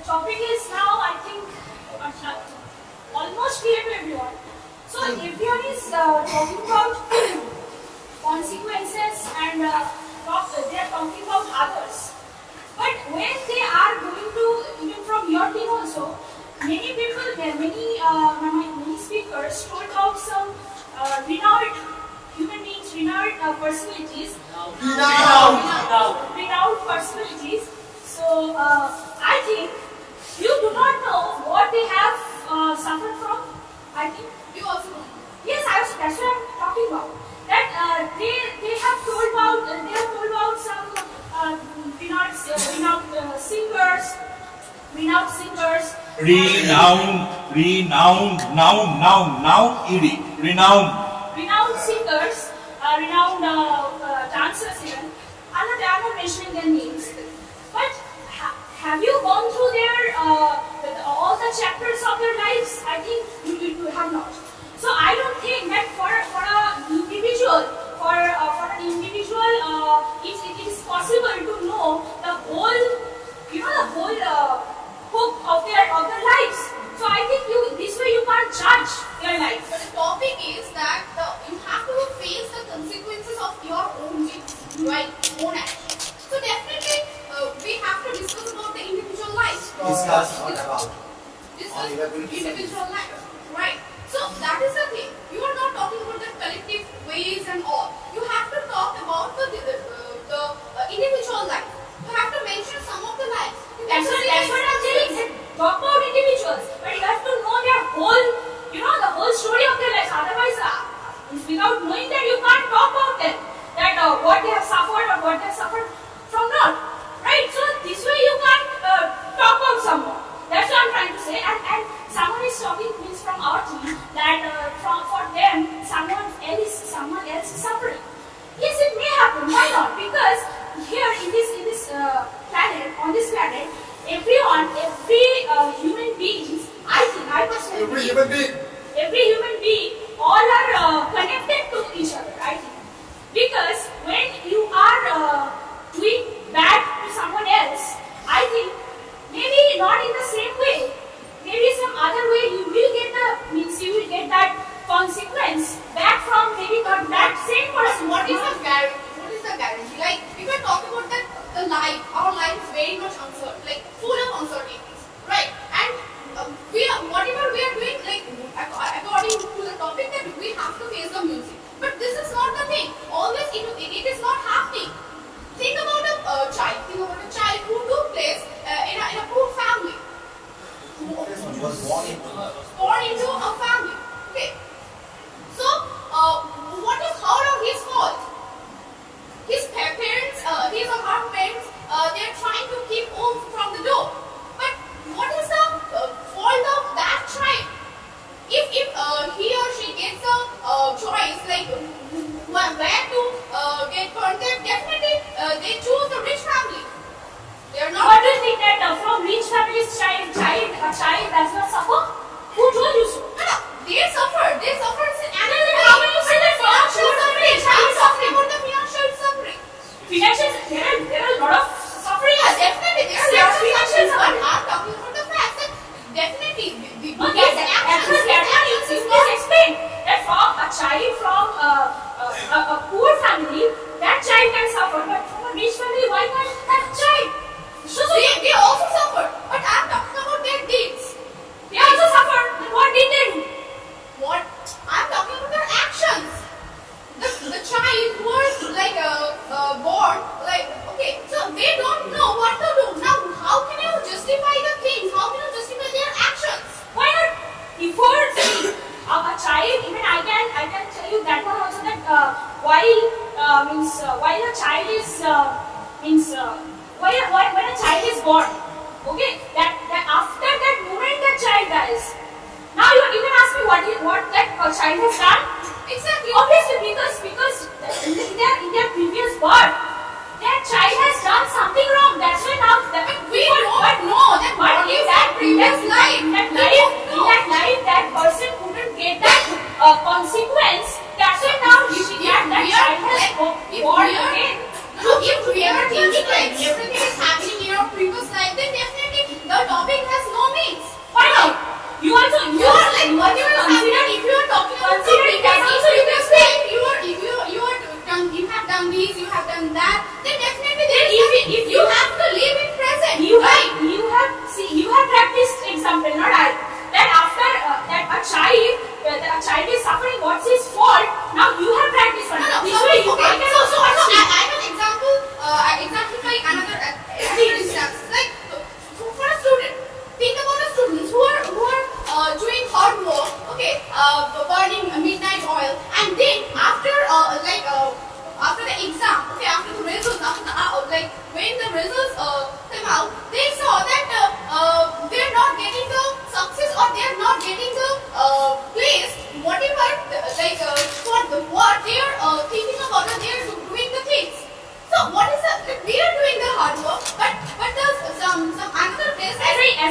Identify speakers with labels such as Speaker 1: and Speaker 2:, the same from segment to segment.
Speaker 1: topic is now, I think, almost clear to everyone. So everyone is talking about consequences and they are talking about others. But when they are going to, even from your team also, many people, many speakers told about some renowned human beings, renowned personalities. Renowned personalities. So I think you do not know what they have suffered from. I think you also know. Yes, that's what I'm talking about. That they have told about some renowned singers. Renowned singers, renowned dancers even. I'm not mentioning their names. But have you gone through all the chapters of their lives? I think you have not. So I don't think that for an individual, it is possible to know the whole hook of their lives. So I think this way you can't judge their life.
Speaker 2: But the topic is that you have to face the consequences of your own deeds, right? Own actions. So definitely we have to discuss about the individual life.
Speaker 3: Discuss about
Speaker 2: individual life, right? So that is the thing. You are not talking about the collective ways and all. You have to talk about the individual life. You have to mention some of the lives.
Speaker 1: That's what I'm saying. Talk about individuals, but you have to know their whole, the whole story of their lives. Otherwise, without knowing that, you can't talk about them. That what they have suffered or what they have suffered from not. Right? So this way you can't talk about someone. That's what I'm trying to say. And someone is talking means from our team that for them someone else is suffering. Yes, it may happen. Why not? Because here in this planet, on this planet, every human being, I personally every human being, all are connected to each other. I think because when you are doing bad to someone else, I think maybe not in the same way, maybe some other way you will get that consequence back from maybe that same person.
Speaker 2: What is the guarantee? Like if we're talking about that the life, our life is very much uncertain, like full of uncertainties, right? And whatever we are doing, like according to the topic, that we have to face the music. But this is not the thing. Always it is not happening. Think about a child. Think about a child who took place in a poor family. Who was born into a family. Okay. So what is his fault? His parents, his or her parents, they are trying to keep home from the door. But what is the fault of that child? If he or she gets a choice, like where to get contact, definitely they choose the rich family. They are not.
Speaker 1: What do you think that from rich families a child does not suffer? Who told you so?
Speaker 2: No, they suffer. They suffer.
Speaker 1: How can you say that financial suffering?
Speaker 2: I'm talking about the financial suffering.
Speaker 1: Financial, there are a lot of suffering.
Speaker 2: Yeah, definitely there are financial suffering. I'm talking about the fact that definitely
Speaker 1: please explain that from a child from a poor family, that child can suffer, but from a rich family, why can't that child?
Speaker 2: So they also suffer, but I'm talking about their deeds.
Speaker 1: They also suffer. Then what did they do?
Speaker 2: What? I'm talking about their actions. The child who was like born, like okay, so they don't know what to do. Now, how can you justify the things? How can you justify their actions?
Speaker 1: Why not? Before a child, even I can tell you that one also that while a child is when a child is born, okay, that after that moment that child dies. Now you can ask me what that child has done.
Speaker 2: Exactly.
Speaker 1: Obviously, because in their previous birth, that child has done something wrong. That's why now
Speaker 2: we don't know that what is that previous life.
Speaker 1: In that life, that person couldn't get that consequence. That's why now that child has born again.
Speaker 2: No, if we are thinking like everything is happening in our previous life, then definitely the topic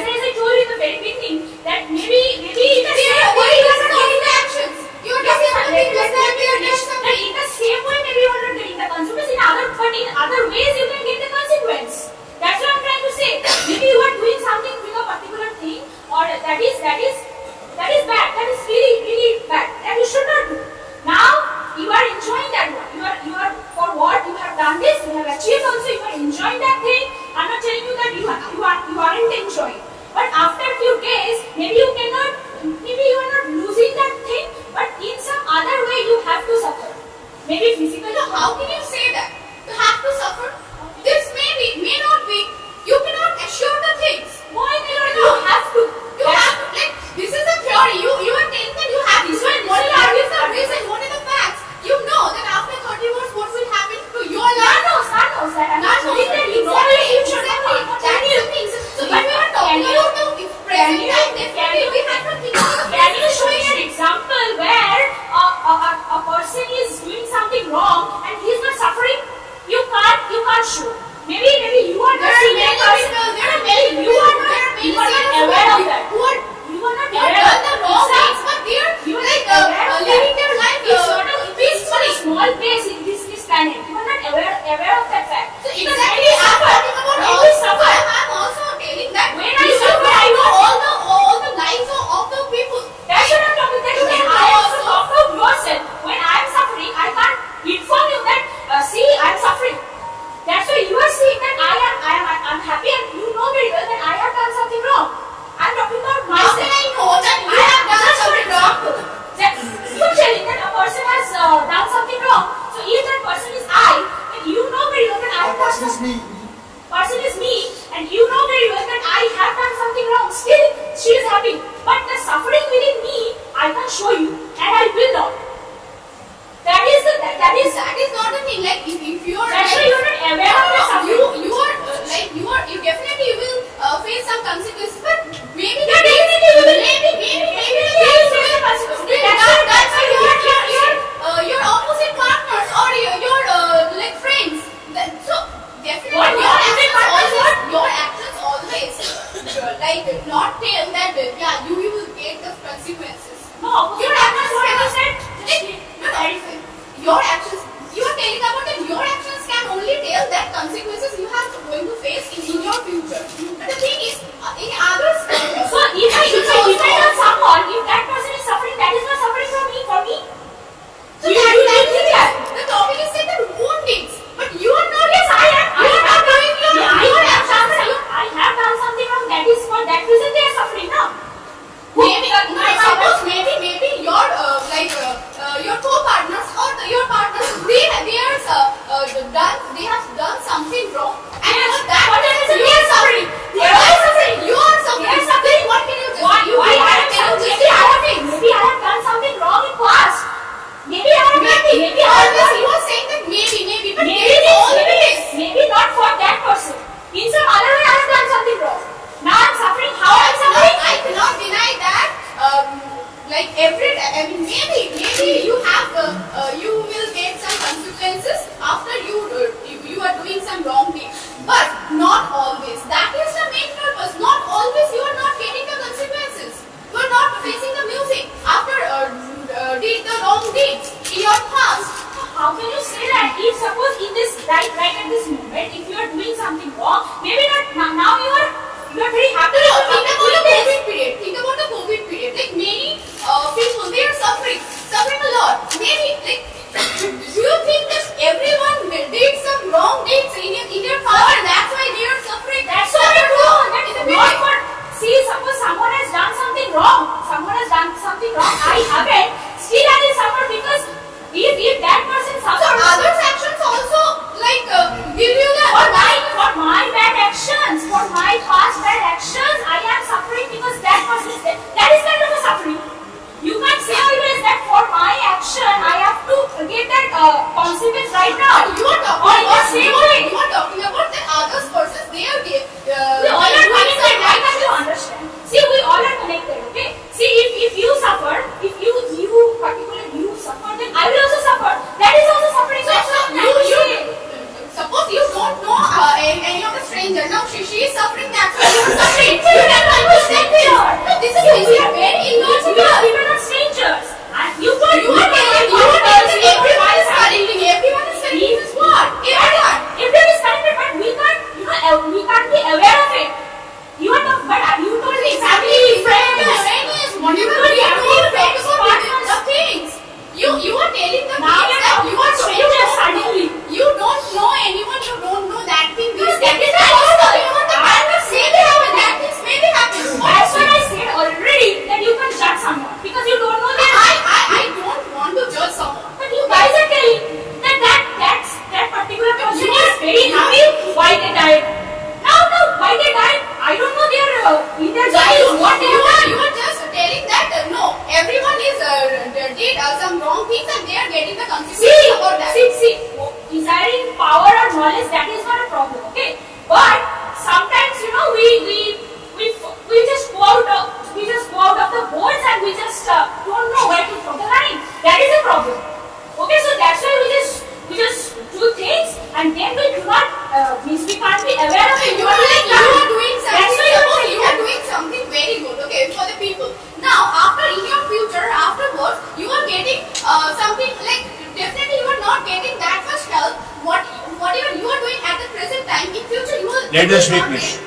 Speaker 1: as I told you in the very beginning, that maybe in the same way you are not getting the actions.
Speaker 2: You are talking about the things that we are doing something.
Speaker 1: That in the same way maybe you are not getting the consequence, but in other ways you can get the consequence. That's what I'm trying to say. Maybe you are doing something with a particular thing, or that is bad. That is really bad. That you should not do. Now you are enjoying that one. You are for what you have done this. You have achieved also. You are enjoying that thing. I'm not telling you that you aren't enjoying. But after a few days, maybe you are not losing that thing, but in some other way you have to suffer. Maybe physically.
Speaker 2: So how can you say that? You have to suffer. This may not be. You cannot assure the things.
Speaker 1: Why may not? You have to.
Speaker 2: You have to. Like this is a theory. You are telling that you have to.
Speaker 1: This one.
Speaker 2: What is the reason? What are the facts? You know that after 30 years, what will happen to your life?
Speaker 1: God knows that. I'm not telling that you know the future.
Speaker 2: That is the thing. So if we are talking about the present time, definitely we have to think about the
Speaker 1: Can you show me an example where a person is doing something wrong and he is not suffering? You can't show. Maybe you are not seeing that person. You are not aware of that. You are not aware of
Speaker 2: the wrong things, but they are living their life
Speaker 1: peacefully. Small place in this planet. You are not aware of that fact.
Speaker 2: So exactly, I'm talking about I'm also telling that
Speaker 1: when I suffer, I know
Speaker 2: all the lives of the people.
Speaker 1: That's what I'm talking about. When I also talk about yourself, when I am suffering, I can't inform you that see, I am suffering. That's why you are saying that I'm happy, and you know very well that I have done something wrong. I'm talking about
Speaker 2: How
Speaker 1: myself.
Speaker 2: can I know that you have done something wrong?
Speaker 1: You're telling that a person has done something wrong. So if that person is I, then you know very well that I have done something. Person is me, and you know very well that I have done something wrong. Still, she is happy. But the suffering within me, I can show you, and I will not. That is
Speaker 2: not the thing. Like if you are
Speaker 1: that's why you are not aware of the suffering.
Speaker 2: You definitely will face some consequences, but maybe
Speaker 1: Yeah, definitely you will.
Speaker 2: maybe
Speaker 1: face the consequences. That's why you are here.
Speaker 2: your opposite partners or your like friends. So definitely
Speaker 1: What?
Speaker 2: your actions always like not tell that yeah you will get the consequences.
Speaker 1: No,
Speaker 2: Your actions
Speaker 1: what you said.
Speaker 2: Your actions. You are telling about that your actions can only tell that consequences you have going to face in your future. But the thing is, in others.
Speaker 1: So if I depend on someone, if that person is suffering, that is not suffering for me.
Speaker 2: So the topic is said that woundings, but you are not.
Speaker 1: Yes, I am.
Speaker 2: You are not doing your actions.
Speaker 1: I have done something wrong. That is for that reason they are suffering now.
Speaker 2: Maybe suppose maybe your your co-partners or your partners they have done something wrong and
Speaker 1: Yes.
Speaker 2: for that
Speaker 1: For that reason
Speaker 2: you are suffering.
Speaker 1: They are suffering.
Speaker 2: You are suffering.
Speaker 1: They are suffering.
Speaker 2: What can you just
Speaker 1: Why
Speaker 2: you
Speaker 1: I
Speaker 2: can
Speaker 1: have
Speaker 2: you just
Speaker 1: maybe I have done something wrong in past. Maybe I have maybe I have
Speaker 2: always you are saying that maybe but
Speaker 1: maybe not for that person. In some other way I have done something wrong. Now I am suffering. How I am suffering?
Speaker 2: I cannot deny that like maybe you have you will get some consequences after you are doing some wrong things, but not always. That is the main purpose. Not always you are not getting the consequences. You are not facing the music after did the wrong deeds in your past.
Speaker 1: How can you say that? If suppose in this right at this moment, if you are doing something wrong, maybe not now you are very happy.
Speaker 2: Think about the COVID period. Think about the COVID period. Like many people, they are suffering a lot. Maybe like, do you think that everyone did some wrong deeds in their past, and that's why they are suffering?
Speaker 1: That's so wrong. That is not for. See, suppose someone has done something wrong. I haven't. Still, I will suffer because if that person suffers.
Speaker 2: So others' actions also like give you the
Speaker 1: for my bad actions, for my past bad actions, I am suffering because that person is there. That is kind of a suffering. You can't say always that for my action I have to get that consequence right now.
Speaker 2: You are talking about the others persons. They are
Speaker 1: we all are connected. Why can't you understand? See, we all are connected. Okay. See, if you suffer, if you particularly you suffer, then I will also suffer. That is also suffering.
Speaker 2: So
Speaker 1: knowledge, that is not a problem, okay? But sometimes, you know, we just go out of the boards and we just don't know where to draw the line. That is a problem. Okay, so that's why we just do things and then we do not means we can't be aware of it.
Speaker 2: You are doing something.
Speaker 1: That's why
Speaker 2: Suppose you are doing something very good, okay, for the people. Now, after in your future, afterwards, you are getting something like definitely you are not getting that much help. Whatever you are doing at the present time, in future you will.
Speaker 3: Let us finish.